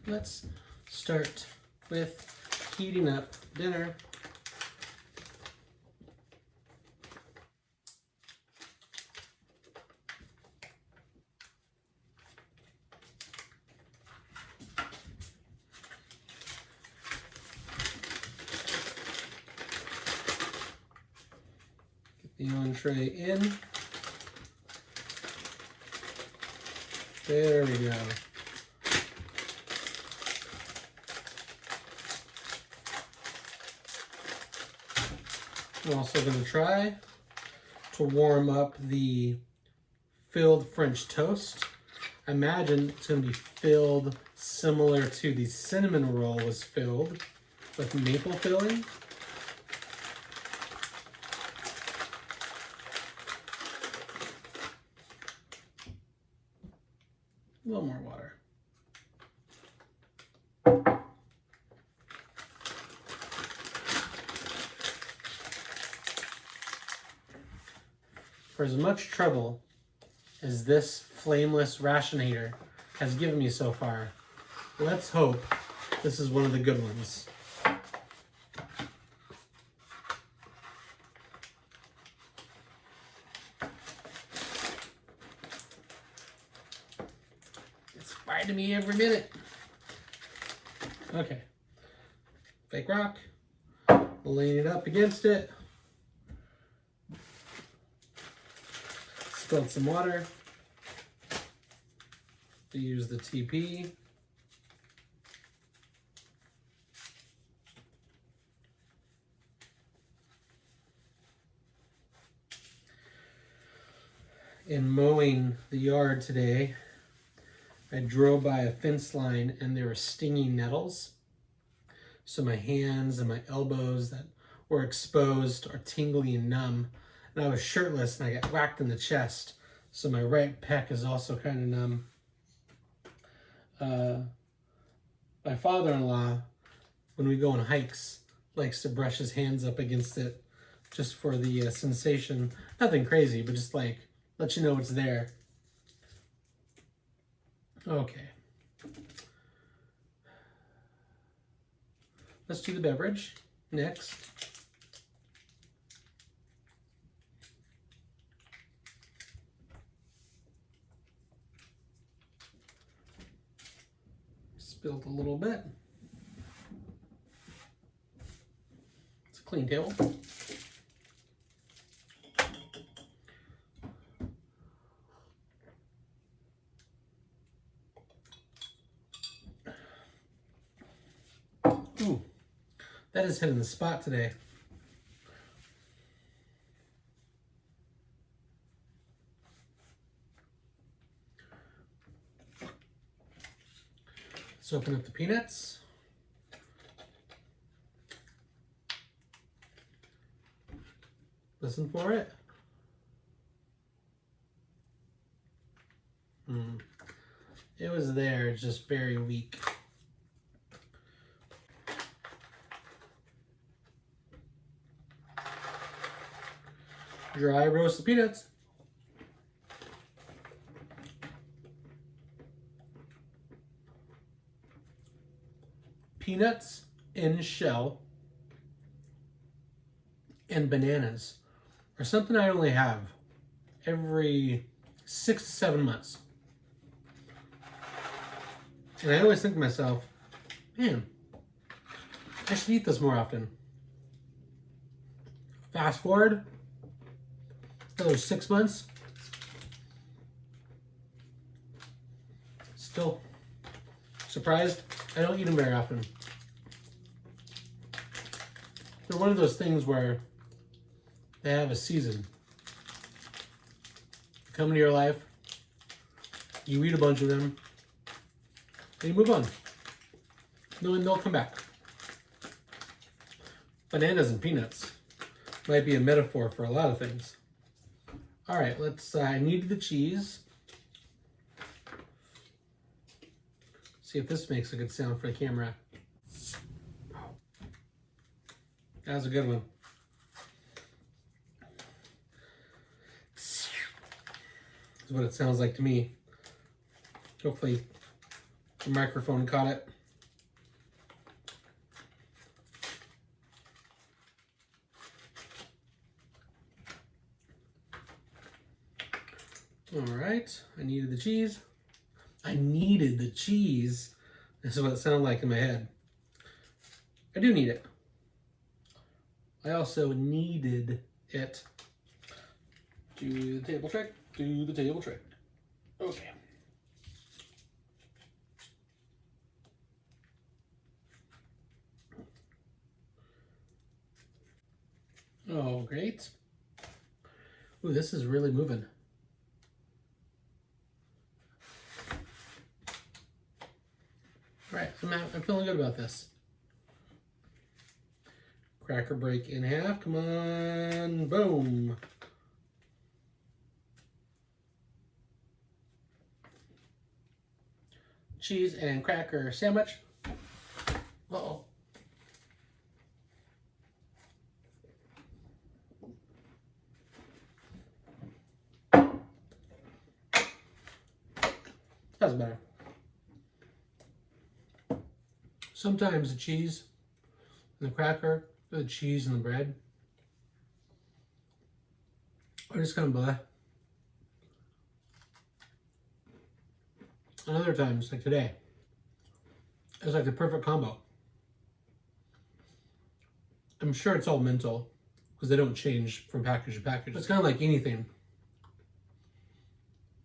let's start with heating up dinner. Get the entree in. There we go. I'm also going to try to warm up the filled French toast. I imagine it's going to be filled similar to the cinnamon roll was filled with maple filling. A little more water. For as much trouble as this flameless rationator has given me so far, let's hope this is one of the good ones. It's fighting me every minute. Okay. Fake rock. Laying it up against it. Spilled some water to use the TP. In mowing the yard today, I drove by a fence line and there were stinging nettles. So my hands and my elbows that were exposed are tingly and numb. And I was shirtless and I got whacked in the chest. So my right pec is also kind of numb. My father-in-law, when we go on hikes, likes to brush his hands up against it just for the sensation. Nothing crazy, but just like, let you know it's there. Okay. Let's do the beverage next. Spilled a little bit. It's a clean table. Ooh, that is hitting the spot today. Let's open up the peanuts. Listen for it. It was there, it's just very weak. Dry roasted peanuts. Peanuts in shell and bananas are something I only have every 6 to 7 months. And I always think to myself, man, I should eat this more often. Fast forward another 6 months. Still surprised I don't eat them very often. They're one of those things where they have a season. They come into your life, you eat a bunch of them, and you move on. Knowing they'll come back. Bananas and peanuts might be a metaphor for a lot of things. All right, let's, I need the cheese. See if this makes a good sound for the camera. That was a good one. That's what it sounds like to me. Hopefully The microphone caught it. All right, I needed the cheese. I needed the cheese. This is what it sounded like in my head. I do need it. I also needed it. Do the table trick, do the table trick. Okay. Oh, great. Ooh, this is really moving. All right, I'm feeling good about this. Cracker break in half, come on, boom. Cheese and cracker sandwich. Uh-oh. That's better. Sometimes the cheese and the cracker, or the cheese and the bread, are just kind of blah. And other times, like today, it's like the perfect combo. I'm sure it's all mental because they don't change from package to package. It's kind of like anything.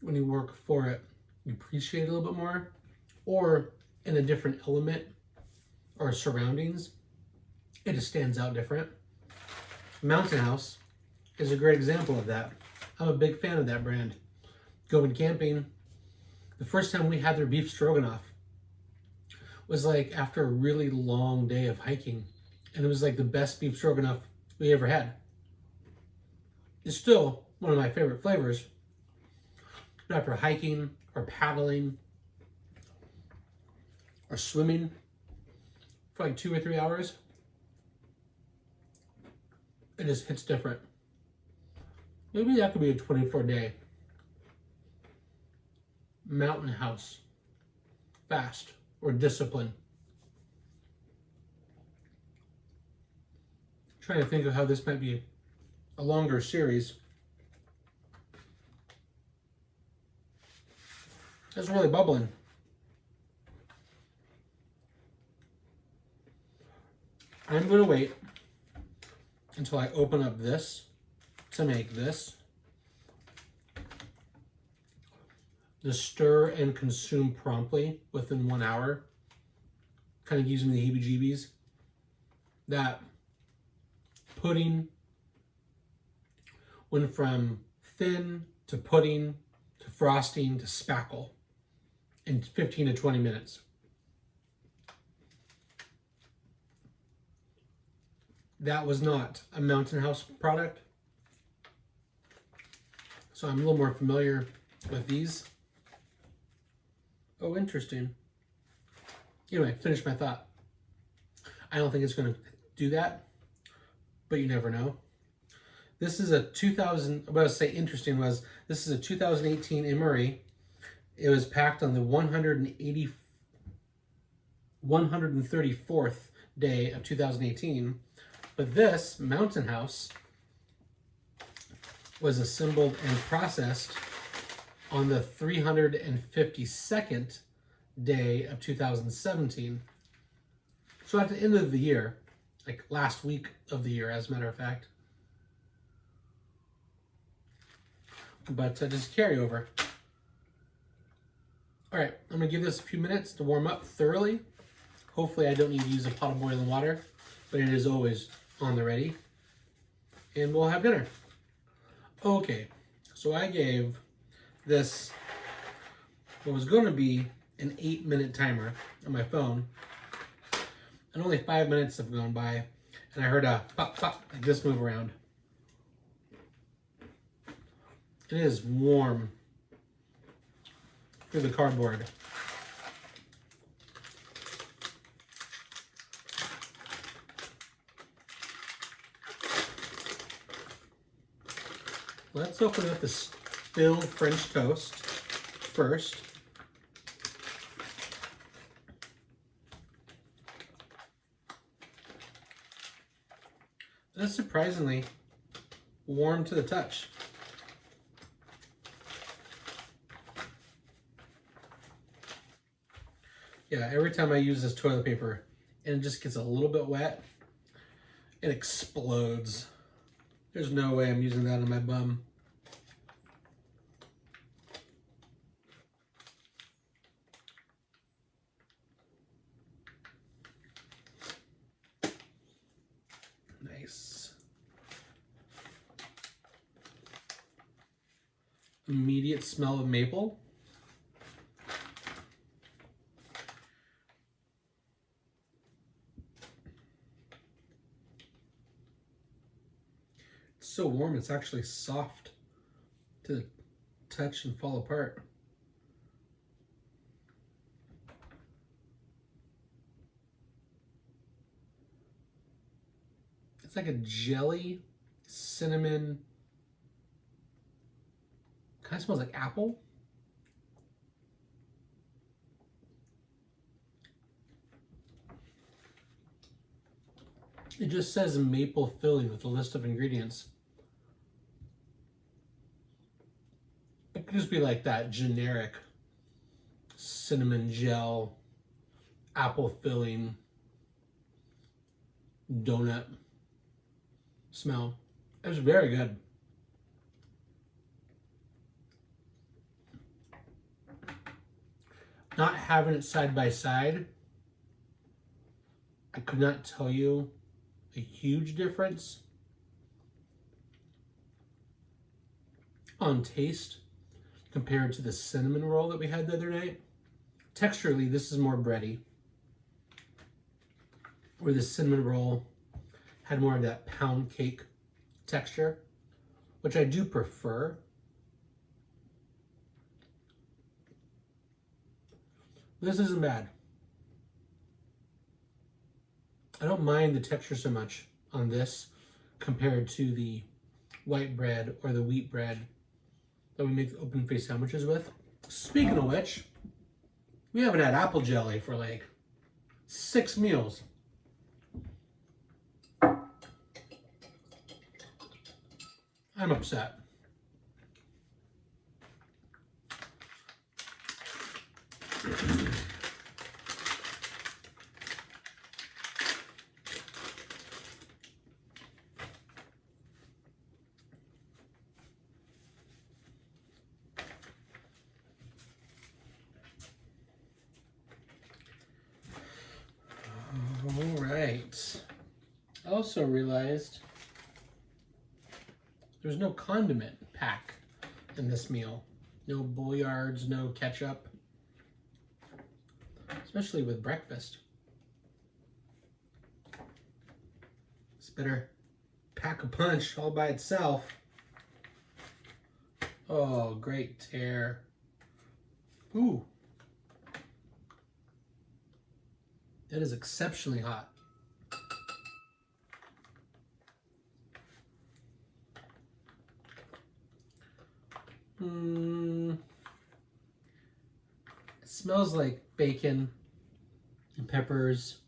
When you work for it, you appreciate it a little bit more, or in a different element or surroundings, it just stands out different. Mountain House is a great example of that. I'm a big fan of that brand. Going camping, the first time we had their beef stroganoff was like after a really long day of hiking, and it was like the best beef stroganoff we ever had. It's still one of my favorite flavors. But after hiking or paddling or swimming for like 2 or 3 hours, it just hits different. Maybe that could be a 24-day Mountain House fast or discipline. Trying to think of how this might be a longer series. It's really bubbling. I'm going to wait until I open up this to make this. The stir and consume promptly within 1 hour. Kind of gives me the heebie-jeebies. That pudding went from thin to pudding to frosting to spackle in 15 to 20 minutes. That was not a Mountain House product, so I'm a little more familiar with these. Oh, interesting. Anyway, finish my thought. I don't think it's going to do that, but you never know. This is a 2000, what I was saying interesting was, this is a 2018 MRE. It was packed on the 134th day of 2018. But this Mountain House was assembled and processed on the 352nd day of 2017. So at the end of the year, like last week of the year, as a matter of fact. But just carry over. All right, I'm gonna give this a few minutes to warm up thoroughly. Hopefully I don't need to use a pot of boiling water, but it is always on the ready. And we'll have dinner. Okay, so I gave this what was gonna be an 8-minute timer on my phone, and only 5 minutes have gone by, and I heard a pop, pop, like this move around. It is warm through the cardboard. Let's open up this filled French toast first. That's surprisingly warm to the touch. Yeah, every time I use this toilet paper and it just gets a little bit wet, it explodes. There's no way I'm using that on my bum. Nice. Immediate smell of maple. It's so warm, it's actually soft to the touch and fall apart. It's like a jelly, cinnamon, kind of smells like apple. It just says maple filling with a list of ingredients. It could just be like that generic cinnamon gel, apple filling, donut smell. It was very good. Not having it side by side, I could not tell you a huge difference on taste compared to the cinnamon roll that we had the other night. Texturally, this is more bready, where the cinnamon roll had more of that pound cake texture, which I do prefer. This isn't bad. I don't mind the texture so much on this compared to the white bread or the wheat bread that we make the open face sandwiches with. Speaking of which, we haven't had apple jelly for like 6 meals. I'm upset. All right. I also realized there's no condiment pack in this meal. No bouillards, no ketchup. Especially with breakfast. This better pack a punch all by itself. Oh, great tear. Ooh. That is exceptionally hot. It smells like bacon and peppers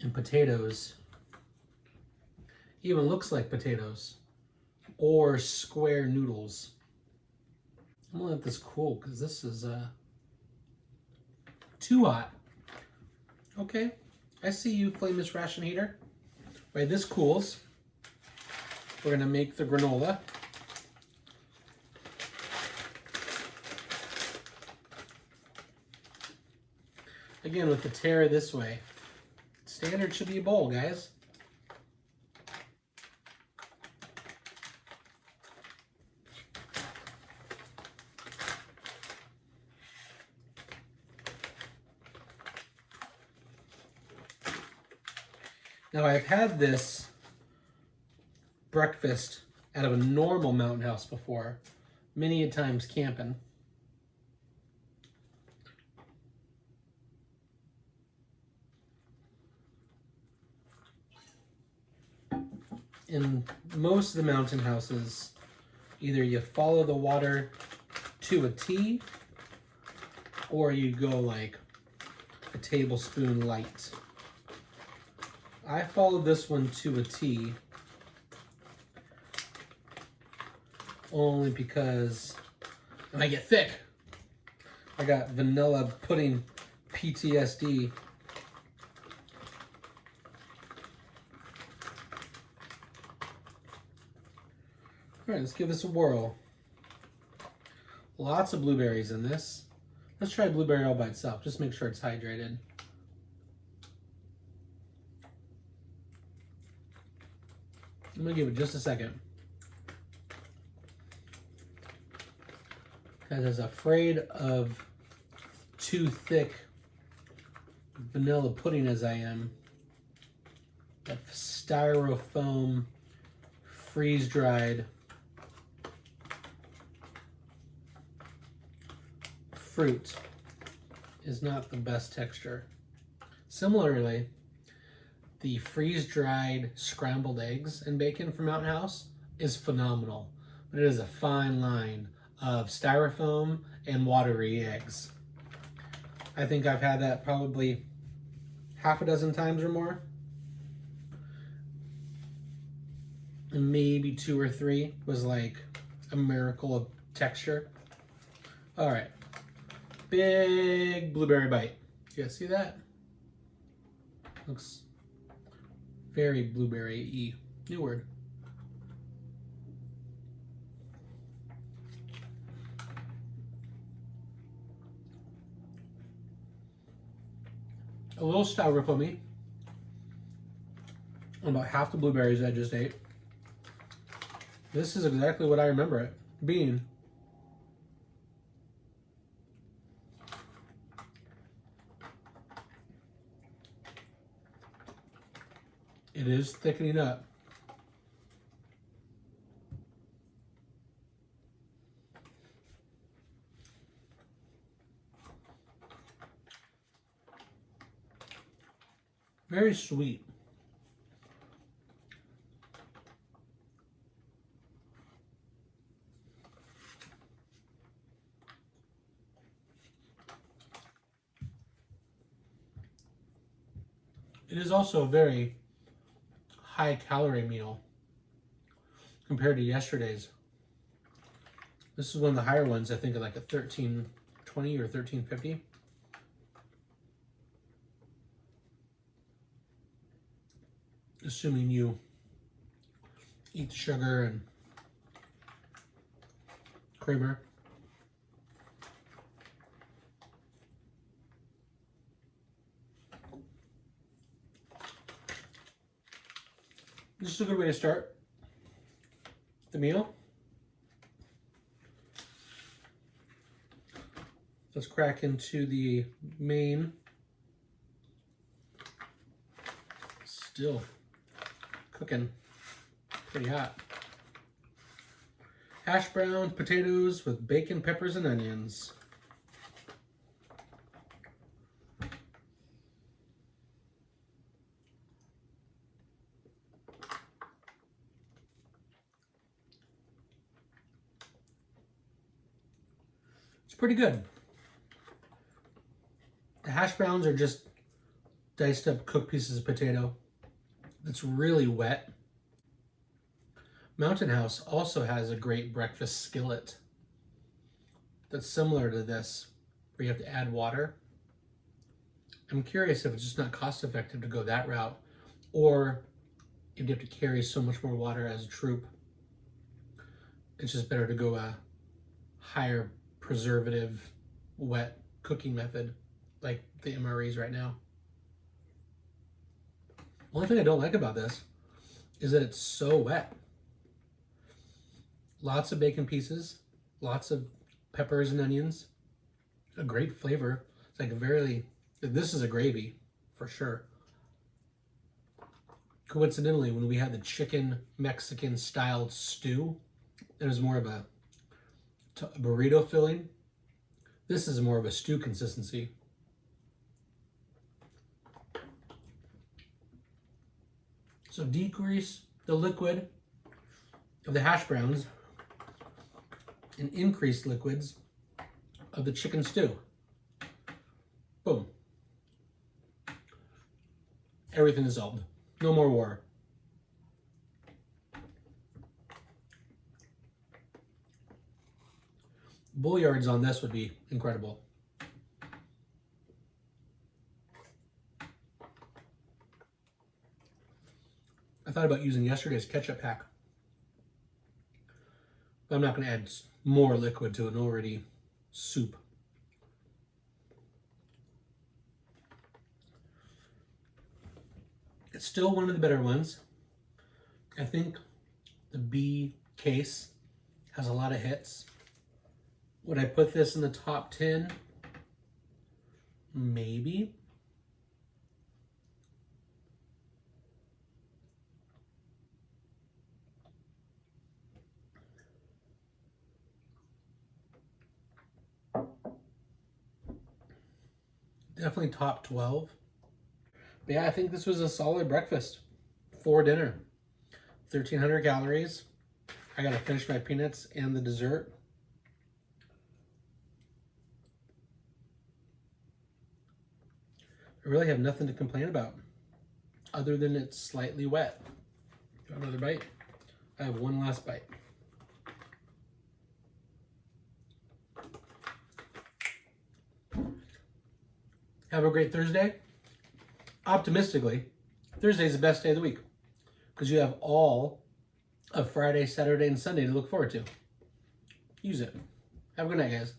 and potatoes. Even looks like potatoes or square noodles. I'm gonna let this cool because this is too hot. Okay, I see you, flameless ration heater. While this cools, we're gonna make the granola. Again, with the tear this way. Standard should be a bowl, guys. Now, I've had this breakfast out of a normal mountain house before, many a times camping. In most of the mountain houses, either you follow the water to a T, or you go like a tablespoon light. I followed this one to a T only because when I get thick, I got vanilla pudding PTSD. All right, let's give this a whirl. Lots of blueberries in this. Let's try blueberry all by itself. Just make sure it's hydrated. I'm gonna give it just a second. Because as afraid of too thick vanilla pudding as I am, that styrofoam freeze-dried fruit is not the best texture. Similarly, the freeze-dried scrambled eggs and bacon from Mountain House is phenomenal, but it is a fine line of styrofoam and watery eggs. I think I've had that probably half a dozen times or more. And maybe 2 or 3 was like a miracle of texture. All right, big blueberry bite. You guys see that? Looks very blueberry-y. New word. A little styrofoamy on about half the blueberries I just ate. This is exactly what I remember it being. It is thickening up. Very sweet. It is also a very high calorie meal compared to yesterday's. This is one of the higher ones, I think, at like a 1320 or 1350. Assuming you eat the sugar and creamer. This is a good way to start the meal. Let's crack into the main. Still cooking pretty hot. Hash brown potatoes with bacon, peppers, and onions. It's pretty good. The hash browns are just diced up cooked pieces of potato. It's really wet. Mountain House also has a great breakfast skillet that's similar to this, where you have to add water. I'm curious if it's just not cost effective to go that route, or if you have to carry so much more water as a troop. It's just better to go a higher preservative, wet cooking method, like the MREs right now. Only thing I don't like about this is that it's so wet. Lots of bacon pieces, lots of peppers and onions, a great flavor. It's like this is a gravy for sure. Coincidentally, when we had the chicken Mexican styled stew, it was more of a burrito filling. This is more of a stew consistency. So decrease the liquid of the hash browns and increase liquids of the chicken stew. Boom. Everything dissolved. No more war. Bull yards on this would be incredible. I thought about using yesterday's ketchup pack, but I'm not going to add more liquid to an already soup. It's still one of the better ones. I think the B case has a lot of hits. Would I put this in the top 10? Maybe. Definitely top 12. But yeah, I think this was a solid breakfast for dinner. 1,300 calories. I gotta finish my peanuts and the dessert. I really have nothing to complain about other than it's slightly wet. Do another bite? I have one last bite. Have a great Thursday. Optimistically, Thursday is the best day of the week because you have all of Friday, Saturday, and Sunday to look forward to. Use it. Have a good night, guys.